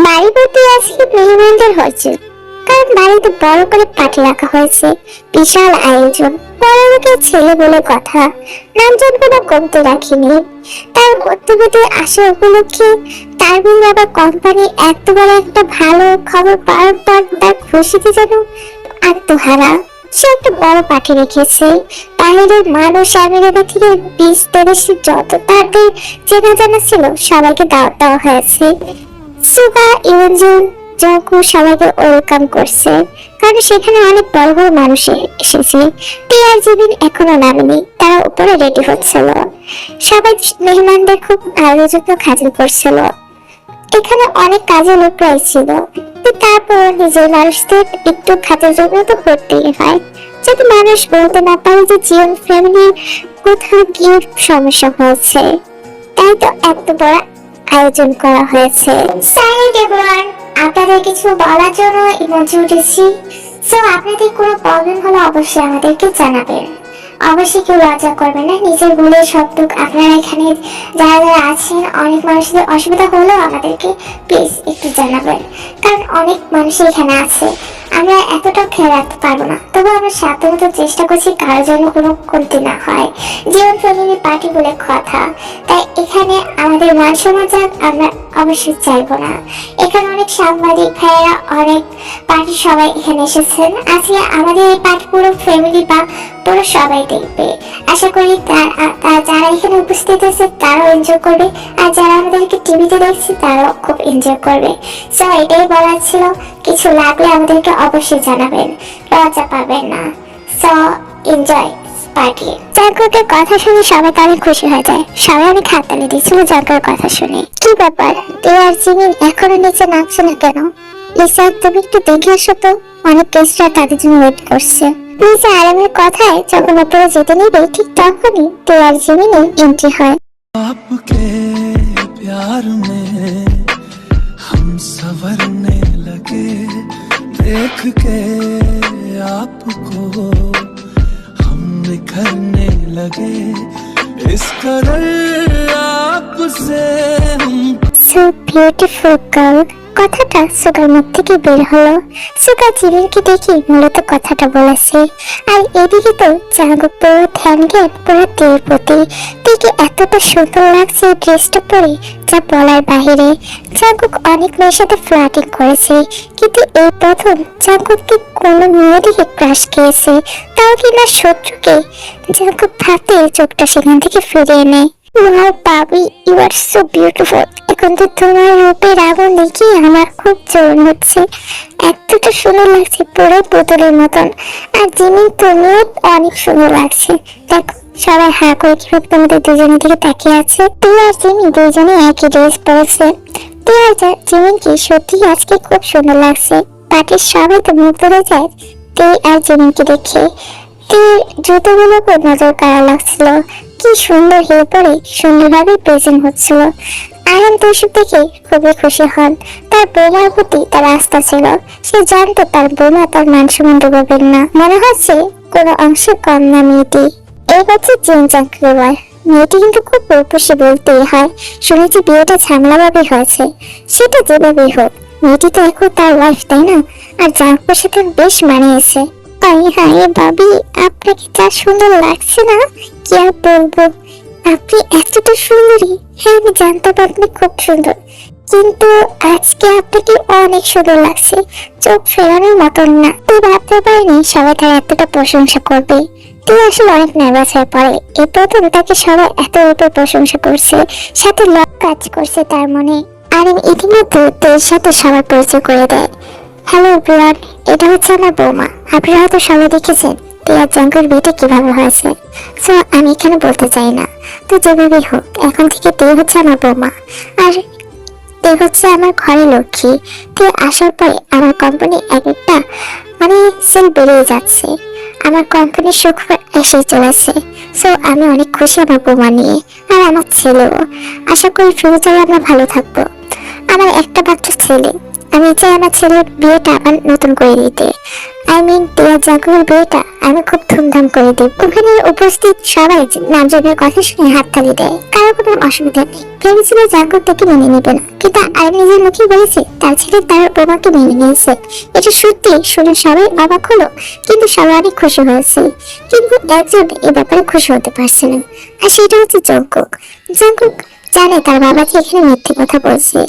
বাড়ি ভর্তি আজকে মেহমানদের হয়েছে, কারণ বাড়িতে বড় করে পার্টি রাখা হয়েছে। বিশাল আয়োজন, বড় লোকের ছেলে বলে কথা, নামজন কোনো কমতে রাখিনি। তার মধ্যবর্তী আসা উপলক্ষে তারবিন বাবা কোম্পানি এত বড় একটা ভালো খবর পাওয়ার পর তার খুশিতে যেন আত্মহারা। সে একটা বড় পার্টি রেখেছে। বাইরের মানুষ আমেরিকা থেকে 20-23 যত তাদের চেনা জানা ছিল সবাইকে দাওয়াত দেওয়া হয়েছে। সুগা ইউনজুন জঙ্কু সবাইকে ওয়েলকাম করছে, কারণ সেখানে অনেক বড় বড় মানুষ এসেছে। টিআর জিবিন এখনো নামেনি, তারা উপরে রেডি হচ্ছিল। সবাই মেহমানদের খুব আয়োজিত খাতির করছিল। এখানে অনেক কাজের লোকরাই ছিল, তারপর নিজের মানুষদের একটু খাতের জন্য তো করতেই হয়। যদি মানুষ বলতে না পারে যে জীবন ফ্যামিলির কোথাও গিয়ে সমস্যা হয়েছে, তাই তো এত বড় আয়োজন করা হয়েছে। সাইলেন্ট এভরিওয়ান, আপনাদের কিছু বলার জন্য ইমোজি উঠেছি। সো আপনাদের কোনো প্রবলেম হলে অবশ্যই আমাদেরকে জানাবেন। অবশ্যই কেউ লজ্জা করবেন না, নিজের ভুলের শব্দ আপনারা এখানে যারা যারা আছেন অনেক মানুষদের অসুবিধা হলেও আমাদেরকে প্লিজ একটু জানাবেন, কারণ অনেক মানুষ এখানে আছে। আমরা এতটাও খেয়াল রাখতে পারবো না, তবু আমরা সাধ্যমতো চেষ্টা করছি কারোর জন্য কোনো কমতি না হয়। জীবন ফ্যামিলি পার্টি বলে কথা, তাই এখানে আমাদের মান সমাজ আমরা অবশ্যই চাইবো না। এখানে অনেক সাংবাদিক ভাইয়েরা, অনেক পার্টি সবাই এখানে এসেছেন। আজকে আমাদের এই পার্টি পুরো ফ্যামিলি বা পুরো সবাই দেখবে। আশা করি যারা এখানে উপস্থিত আছে তারাও এনজয় করবে, আর যারা আমাদেরকে টিভিতে দেখছে তারাও খুব এনজয় করবে। সো এটাই বলার ছিল, কিছু লাগলে আমাদেরকে অবশ্যই জানাবেন, লজ্জা পাবেন না। So enjoy party. জাঙ্কুকের কথা শুনে সবাই অনেক খুশি হয়ে যায়, সবাই অনেক হাততালি দিচ্ছিল জাঙ্কুকের কথা শুনে। কি ব্যাপার, টিআর জিমিন এখনো নিচে নামছে না কেন? লিসা, তুমি একটু দেখে আসো তো, অনেক গেস্টরা তাদের জন্য ওয়েট করছে। লিসা আরামের কথায় যখন উপরে যেতে নিবে, ঠিক তখনই টিআর জিমিনের এন্ট্রি হয়। आपके प्यार में हम संवरने लगे, देख के आपको हम निखरने लगे, इस कदर आपसे हम। So beautiful girl, কথাটা সুগার মুখ থেকে বের হলো। সুগার জিমিনকে দেখি মূলত কথাটা বলেছে। আর এদিকে তো জাঙ্কুক পুরো ধ্যান জ্ঞান পুরো তীর প্রতি। দেখে এতটা সুন্দর লাগছে ড্রেসটা পরে, যা বলার বাহিরে। জাঙ্কুক অনেক মেয়ের সাথে ফ্লার্টিং করেছে, কিন্তু এই প্রথম জাঙ্কুককে কোনো মেয়ে দিকে ক্রাশ খেয়েছে, তাও কিনা শত্রুকে। জাঙ্কুক ভাবতে চোখটা সেখান থেকে ফিরিয়ে নেয়। Wow Babi, you are so beautiful. এখন তো তোমার রূপের আগুন দেখে আমার খুব জ্বর হচ্ছে, এতটা সুন্দর লাগছে, পুরো বোতলের মতন। আর জিমিন, তুমিও অনেক সুন্দর লাগছে। দেখো সবাই হা করে কিভাবে তোমাদের দুজনের দিকে তাকিয়ে আছে। তুই আর জিমিন দুজনে একই ড্রেস পরেছে। তুই আর জিমিনকে সত্যি আজকে খুব সুন্দর লাগছে। পার্টির সবাই তো মুগ্ধ হয়ে যায় তুই আর জিমিনকে দেখে। তুই জুতোগুলোকে নজর কাড়া লাগছিল, কি সুন্দর হয়ে পড়ে সুন্দরভাবে প্রেজেন্ট হচ্ছিল। আয়ান দর্শক দেখে খুবই খুশি হন। তার বোমার প্রতি তার আস্থা ছিল, সে জানতো তার বোমা তার মান সম্মান ডুবাবেন না। মনে হচ্ছে কোনো অংশে কম না মেয়েটি। এই হচ্ছে জিন জাঙ্কুকের বয়। মেয়েটি কিন্তু খুব রূপসী বলতেই হয়। শুনেছি বিয়েটা ঝামেলাভাবে হয়েছে, সেটা যেভাবেই হোক মেয়েটি তো এখন তার ওয়াইফ, তাই না? আর জাঙ্কুকের সাথে বেশ মানিয়েছে। হায় বাবি, আপনাকে যা সুন্দর লাগছে না, কি আর বলবো। আপনি এতটা সুন্দরী। হ্যাঁ, আমি জানতাম আপনি খুব সুন্দর, কিন্তু আজকে আপনাকে অনেক সুন্দর লাগছে, চোখ ফেরানোর মতন না। তুই ভাবতে পারিনি সবাই তার এতটা প্রশংসা করবে। তুই আসলে অনেক নার্ভাস হয়ে পড়ে। এই প্রথম তাকে সবাই এত রূপে প্রশংসা করছে, সাথে লক কাজ করছে তার মনে। আর ইতিমধ্যে তোর সাথে সবার পরিচয় করে দেয়। হ্যালো এভরিওয়ান, এটা হচ্ছে আমার বৌমা। আপনারা হয়তো সবাই দেখেছেন টিআর জাঙ্কুকের বিয়েটা কিভাবে হয়েছে। সো আমি এখানে বলতে চাই না, তো যেভাবেই হোক এখন থেকে তুই হচ্ছে আমার বৌমা, আর তুই হচ্ছে আমার ঘরে লক্ষ্মী। তুই আসার পরে আমার কোম্পানি এক একটা সেল বেড়ে যাচ্ছে, আমার কোম্পানির সুখ এসে চলেছে। সো আমি অনেক খুশি আমার বৌমা নিয়ে, আর আমার ছেলেও। আশা করি ফিউচারে আমরা ভালো থাকবো। আমার একটা মাত্র ছেলে, আমি চাই আমার ছেলের বিয়েটা আবার নতুন করে দিতে। টিয়া জাঙ্কুকের বিয়েটা আমি খুব ধুমধাম করে দিই। ওখানে উপস্থিত সবাই নামজনের কথা শুনে হাততালি দেয়, কারো কোনো অসুবিধা নেই। ভেবেছিল জাঙ্কুক তাকে মেনে নেবে না, কিন্তু আয়ান নিজের মুখে বলেছে তার ছেলে তার বোমাকে মেনে নিয়েছে। এটা সত্যি শুনে সবাই অবাক হলো, কিন্তু সবাই অনেক খুশি হয়েছে। কিন্তু একজন এ ব্যাপারে খুশি হতে পারছে না, আর সেটা হচ্ছে জাঙ্কুক। জাঙ্কুক জানে তার বাবা যে এখানে মিথ্যে কথা বলছে,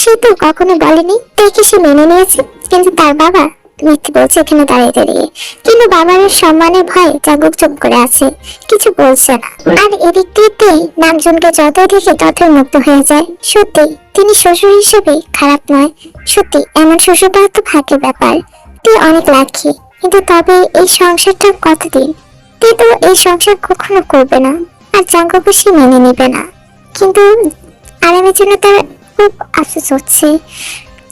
সে তো কখনো বলেনি, দেখে সে মেনে নিয়েছে। কিন্তু তার বাবা মিথ্যে বলছে এখানে দাঁড়িয়ে দাঁড়িয়ে। কিন্তু বাবার সম্মানের ভয়ে জাঙ্কুক চুপ করে আছে, কিছু বলছে না। আর এদিক দিয়ে নামজনকে যত দেখে ততই মুগ্ধ হয়ে যায়। সত্যি তিনি শ্বশুর হিসেবে খারাপ নয়, সত্যি এমন শ্বশুর পাওয়া তো ভাগ্যের ব্যাপার। তুই অনেক লাকি, কিন্তু তবে এই সংসারটা কতদিন? তুই তো এই সংসার কখনো করবে না, আর জাঙ্কুকও সে মেনে নিবে না। কিন্তু আরামের জন্য তার খুব আফসোস হচ্ছে।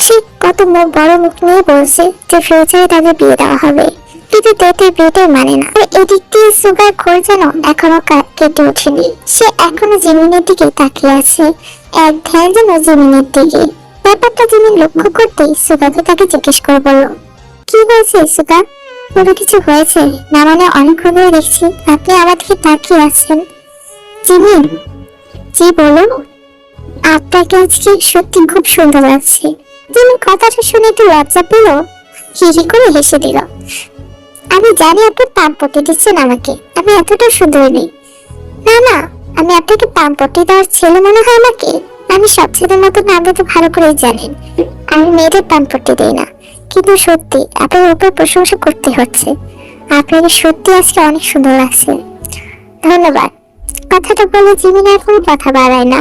সে কত বড় মুখ নিয়ে বলছে যে ফিউচারে তাদের বিয়ে দেওয়া হবে, কিন্তু তেতে বিয়েটাই মানে না। এদিক দিয়ে সুগার ঘোর যেন এখনো কেটে ওঠেনি। সে এখনো জিমিনের দিকে তাকিয়ে আছে, এক ধ্যান যেন জিমিনের দিকে। ব্যাপারটা জিমিন লক্ষ্য করতেই সুগাকে তাকে জিজ্ঞেস করে বলল, কি হয়েছে সুগা? কোনো কিছু হয়েছে না? মানে অনেকক্ষণ ধরে দেখছি আপনি আমার দিকে তাকিয়ে আছেন। জিমিন, জি বলুন। আপনাকে আজকে সত্যি খুব সুন্দর লাগছে। জিমিন কথাটা শুনে একটু লজ্জা পেল, হি করে হেসে দিল। আমি জানি আপনি পাম্পটি দিচ্ছেন আমাকে, আমি এতটা সুন্দর নেই। না না, আমি আপনাকে পাম্পটি দেওয়ার ছেলে মনে হয় আমাকে? আমি সব ছেলের মতো না, আপনি তো ভালো করেই জানেন আমি মেয়েদের পাম্পটি দিই না। কিন্তু সত্যি আপনার উপর প্রশংসা করতে হচ্ছে, আপনাকে সত্যি আজকে অনেক সুন্দর লাগছে। ধন্যবাদ। কথাটা বলে জিমিন আর কোনো কথা বাড়ায় না।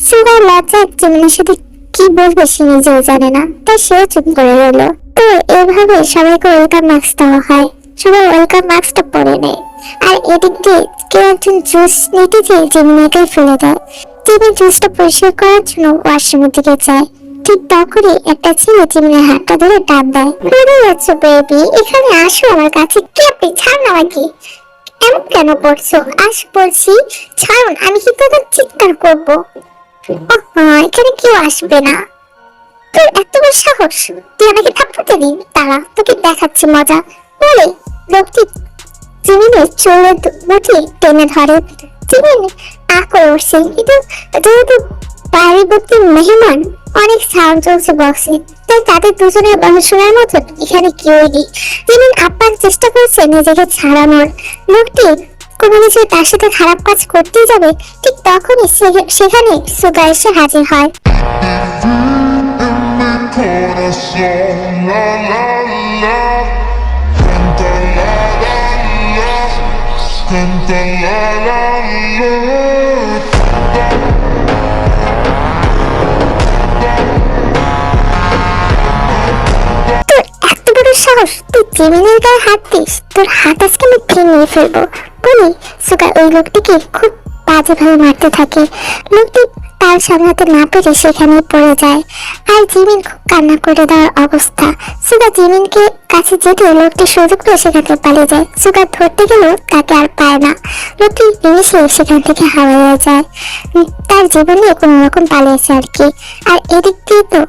সুগার লজ্জায় জিমিনের সাথে কি বলবে সে নিজেও জানে না, তাই সেও চুপ করে রইল। তো এইভাবে সবাইকে ওয়েলকাম মার্কস দেওয়া হয়, সবাই ওয়েলকাম মার্কসটা পড়ে নেয়। আর এদিক দিয়ে কেউ একজন জুস নিতে যেয়ে জিমিনকে ফেলে দেয়। জিমিন জুসটা পরিষ্কার করার জন্য ওয়াশরুমের দিকে যায়। ঠিক তখনই একটা ছেলে জিমিনের হাতটা ধরে টান দেয়। কোথায় যাচ্ছ বেবি? এখানে আসো আমার কাছে। কি আপনি ছাড় না আমাকে, এমন কেন করছো? আস বলছি, ছাড়ুন, আমি কিন্তু তোকে চিৎকার করবো। এখানে কেউ আসবে না। তোর এত বড় সাহস, তুই আমাকে থাপ্পড় দিবি? তারা তোকে দেখাচ্ছে মজা বলে লোকটি জিমিনের চোরের মুঠি টেনে ধরে। জিমিন আ করে উঠছে, কিন্তু যেহেতু বাইরেবর্তী মেহমান অনেক সাউন্ড চলছে বক্সে, তাই তাদের দুজনের শোনার মতন এখানে কেউ নেই। জিমিন আপ্রাণ চেষ্টা করছে নিজেকে ছাড়ানোর। লোকটি কোনো কিছু তার সাথে খারাপ কাজ করতেই যাবে, ঠিক তখনই সেখানে সুগা এসে হাজির হয়। এত বড় সাহস, তুই জিমিনের গায়ে হাত দিস? তোর হাত আজকে আমি ভেঙে ফেলবো বলে সুগা ওই লোকটিকে খুব বাজেভাবে মারতে থাকে। লোকটি তার সামলাতে না পেরে সেখানে পড়ে যায়, আর জিমিন খুব কান্না করে দেওয়ার অবস্থা। সুগা জিমিনকে কাছে যেতে লোকটি সুযোগ পেয়ে সেখান থেকে পালিয়ে যায়। সুগা ধরতে গেলেও তাকে আর পায় না। লোকটি নিমিষে সেখান থেকে হারিয়ে যায়, তার জীবনে কোনো রকম পালিয়েছে আর কি। আর এদিক দিয়ে তো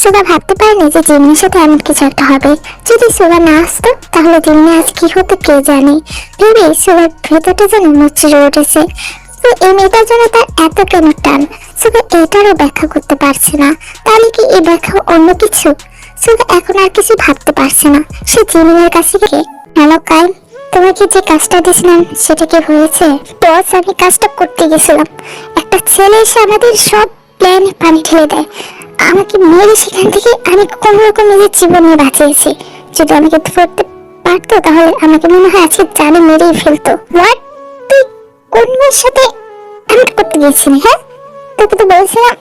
সুগা ভাবতে পারেনি যে জিমিনের সাথে এমন কিছু একটা হবে। যদি সুগা না আসতো তাহলে জিমিনে আজ কি হতো কে জানে। ভেবে সুগার ভেতরটা যেন মুচড়ে উঠেছে। তো এই মেয়েটার জন্য তার এত কেন টান, সুগা এটারও ব্যাখ্যা করতে পারছে না। তাহলে কি এই ব্যাখ্যা অন্য কিছু? সুগা এখন আর কিছু ভাবতে পারছে না। সে জিমিনের কাছে গিয়ে, হ্যালো কাইম, তোমাকে যে কাজটা দিয়েছিলাম সেটা কি হয়েছে? বস, আমি কাজটা করতে গেছিলাম, একটা ছেলে এসে আমাদের সব প্ল্যান পানি ঢেলে দেয়। আমাকে মেরে সেখান থেকে আমি কোনো রকম নিজের জীবন নিয়ে বাঁচিয়েছি। যদি আমাকে ধরতে পারতো তাহলে আমাকে মনে হয় আজকে জানে মেরেই ফেলতো। হোয়াট? তুই কোন মেয়ের সাথে এমন করতে গিয়েছিলি? হ্যাঁ, তোকে তো বলছিলাম।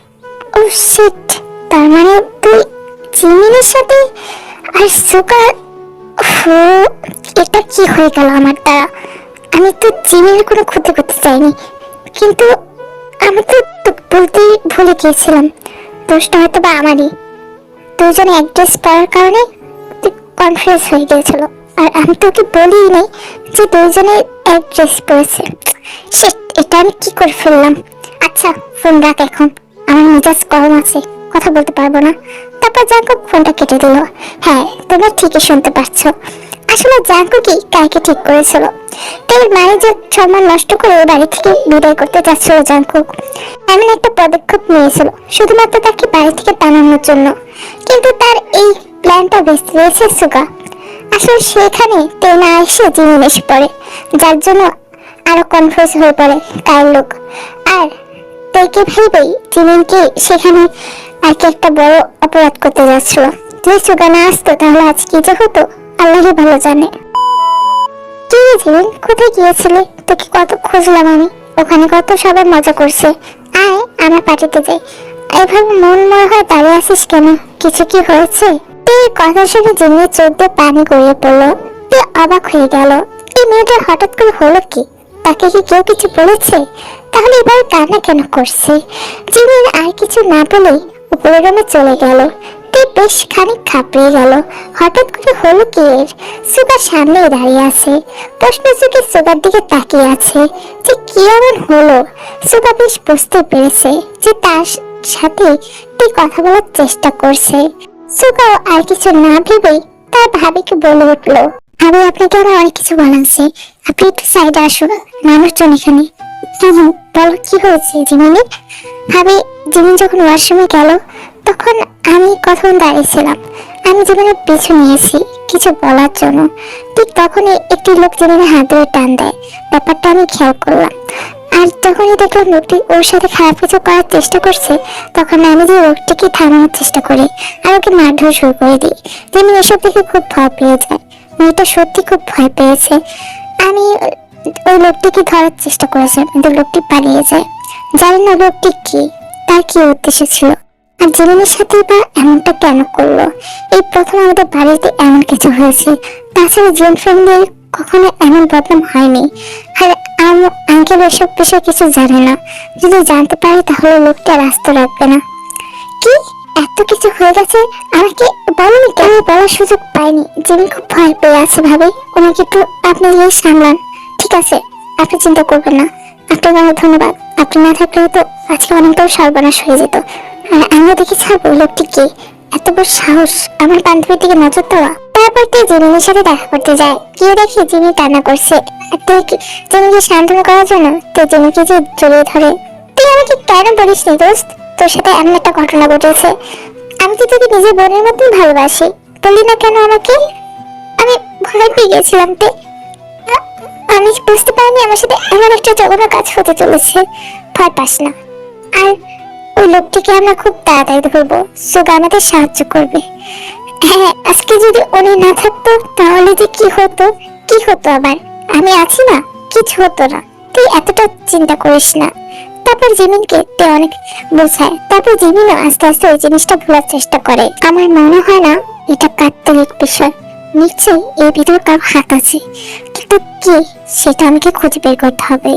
ও শিট, তার মানে তুই জিমিনের সাথে? আর সুগা, এটা কি হয়ে গেল আমার দ্বারা? আমি তো জিমিনের কোনো ক্ষতি করতে চাইনি, কিন্তু আমি তো বলতেই ভুলে গিয়েছিলাম। দোষটা হয়তো বা আমারই। দুজনে এক ড্রেস পরার কারণে কনফিউজ হয়ে গিয়েছিল, আর আমি তোকে বলিই নাই যে দুজনে এক ড্রেস পরেছে। শিট, এটা আমি কি করে ফেললাম? আচ্ছা, ফোন রাখ এখন, আমার মেজাজ গরম আছে, কথা বলতে পারবো না। তারপর জাঙ্কুক ফোনটা কেটে দিল। হ্যাঁ, তোমরা ঠিকই শুনতে পাচ্ছ, আসলে জাঙ্কুকই কাইকে ঠিক করেছিল। তের মায়ের যে সম্মান নষ্ট করে ওই বাড়ি থেকে বিদায় করতে চাচ্ছিল জাঙ্কুক। এমন একটা পদক্ষেপ নিয়েছিল শুধুমাত্র তাকে বাড়ি থেকে তাড়ানোর জন্য। কিন্তু তার এই প্ল্যানটা বেছে নিয়েছে সুগা। আসলে সেখানে তে না এসে জিমিন এসে পড়ে, যার জন্য আরো কনফিউজ হয়ে পড়ে কার লোক। আর তেকে ভেবেই জিমিনকে সেখানে আর কি একটা বড় অপরাধ করতে যাচ্ছিল। যদি সুগা না আসতো তাহলে আজ কি যে হতো আল্লাহই ভালো জানে। কি রে জিমিন, কোথায় গিয়েছিলে? তোকে কত খুঁজলাম আমি, ওখানে কত সবাই মজা করছে। আয় আমরা পার্টিতে যাই। এভাবে মনময় হয়ে দাঁড়িয়ে আছিস কেন? কিছু কি হয়েছে? এই কথা শুনে জিমিনের চোখ দিয়ে পানি গড়িয়ে পড়লো। তে অবাক হয়ে গেল, এই মেয়েটার হঠাৎ করে হলো কি? তাকে কি কেউ কিছু বলেছে? তাহলে এবার কান্না কেন করছে? জিমিন আর কিছু না বলে উপরের রুমে চলে গেল। তে বেশ খানিক খাপড়িয়ে গেল, হঠাৎ করে হলো কি এর? সুগার সামনেই দাঁড়িয়ে আছে, প্রশ্ন চোখে সুগার দিকে তাকিয়ে আছে যে কি এমন হলো। সুগা বেশ বুঝতে পেরেছে যে তার সাথে তে কথা বলার চেষ্টা করছে। সুগাও আর কিছু না ভেবেই তার ভাবিকে বলে উঠলো, আমি আপনাকে আরো অনেক কিছু বলাচ্ছি, আপনি একটু সাইডে আসুন, মানুষজন এখানে। বলো কি হয়েছে জিমিনের? ভাবি, জিমিন যখন ওয়াশরুমে গেল তখন আমি কখন দাঁড়িয়েছিলাম, আমি জিমিনের পিছু নিয়েছি কিছু বলার জন্য। ঠিক তখনই একটি লোক জিমিনের হাত ধরে টান দেয়, ব্যাপারটা আমি খেয়াল করলাম। আর যখনই দেখলাম লোকটি ওর সাথে খারাপ কিছু করার চেষ্টা করছে, তখন আমি যে লোকটিকে থামানোর চেষ্টা করি আর ওকে মারধর শুরু করে দিই। জিমিন এসব দেখে খুব ভয় পেয়ে যায়, মেয়েটা সত্যি খুব ভয় পেয়েছে। আমি ওই লোকটিকে ধরার চেষ্টা করেছিলাম কিন্তু লোকটি পালিয়ে যায়। জানি না লোকটি কি, তার কি উদ্দেশ্য ছিল, আর জিমিনের সাথে বা এমনটা কেন করলো। এই প্রথম আমাদের বাড়িতে এমন কিছু হয়েছে, তাছাড়া জিম ফ্যামিলি কখনো এমন বদনাম হয়নি। আর আঙ্কেল এসব বিষয়ে কিছু জানে না, যদি জানতে পারে তাহলে লোকটা রাস্তা রাখবে না। কি এত কিছু হয়ে গেছে, আমাকে বলেনি কেন? বলার সুযোগ পাইনি। জিমি খুব ভয় পেয়ে আছে ভাবে, ওনাকে একটু আপনি গিয়ে সামলান। ঠিক আছে, আপনি চিন্তা করবেন না। আপনাকে অনেক ধন্যবাদ, আপনি না থাকলেও তো আজকে অনেকটাও সর্বনাশ হয়ে যেত। আর আমিও দেখি ছাড়বো, লোকটি কে এত বড় সাহস আমার বান্ধবীর দিকে নজর দেওয়া। তারপর তুই জিমিনের সাথে দেখা করতে যায়, গিয়ে দেখি জিমি কান্না করছে। জিমিকে সান্ত্বনা করার জন্য তুই জিমিকে যে জড়িয়ে ধরে, তুই আমাকে কেন বলিস নি দোস্ত, তোর সাথে এমন একটা ঘটনা ঘটেছে। আমি তো তোকে নিজের বোনের মতন ভালোবাসি, বললি না কেন আমাকে? আমি ভয় পেয়ে গেছিলাম। আমি বুঝতে পারিনি আমার সাথে এমন একটা জঘন্য কাজ হতে চলেছে। ভয় পাস না, আর ওই লোকটিকে আমরা খুব তাড়াতাড়ি ধরবো। সুগা আমাদের সাহায্য করবে। হ্যাঁ, আজকে যদি উনি না থাকতো তাহলে যে কি হতো, কি হতো আবার? আমি আছি না, কিছু হতো না, তুই এতটা চিন্তা করিস না। তারপর জিমিনকে তে অনেক বোঝায়, তারপর জিমিনও আস্তে আস্তে ওই জিনিসটা ভোলার চেষ্টা করে। আমার মনে হয় না এটা কাকতালীয় বিষয়, নিশ্চয়ই এর ভিতর কারো হাত আছে, কিন্তু কি সেটা আমাকে খুঁজে বের করতে হবে।